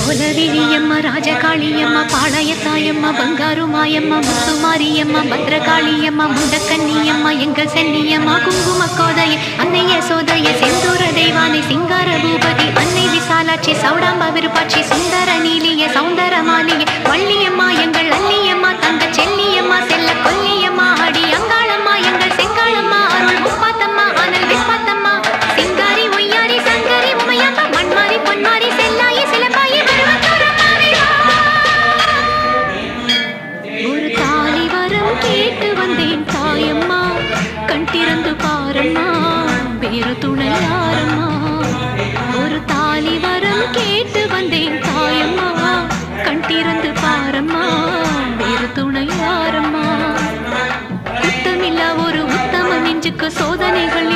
குலவிழியம்மா ராஜகாளியம்மா பாளையத்தாயம்மா பங்காரு மாயம்மா முத்துமாரியம்மா பத்ரகாளியம்மா முண்டக்கன்னியம்மா எங்கள் சென்னியம்மா குங்கும கோதைய அன்னை யசோதைய செந்தூர தெய்வானை சிங்கார பூபதி அன்னை விசாலாட்சி சௌடாம்பா விருப்பாட்சி சுந்தர நீலிய சௌந்தர மாலிய வள்ளியம்மா எங்கள் அல்லியம்மா தங்க செல்லியம்மா செல்ல கொல்லியம்மா அடி அங்காளம்மா எங்கள் செங்காளம்மா அருள் முப்பாத்தம்மா அனல் விஸ்பாத்தம்மா சிங்காரி ஒய்யாரி சங்கரி உமையம்மா மண்மாரி பொன்மாரி செல்லாயி சிலப்பாயி ஒரு தாலி வரம் கேட்டு வந்தேன் தாயம்மா கண் திறந்து பாரம்மா வேறு துணை யாரம்மா ஒரு தாலி வரம் கேட்டு வந்தேன் தாயம்மா கண் திறந்து பாரம்மா வேறு துணை யாரம்மா குத்தமில்லா ஒரு உத்தம நெஞ்சுக்கு சோதனைகள்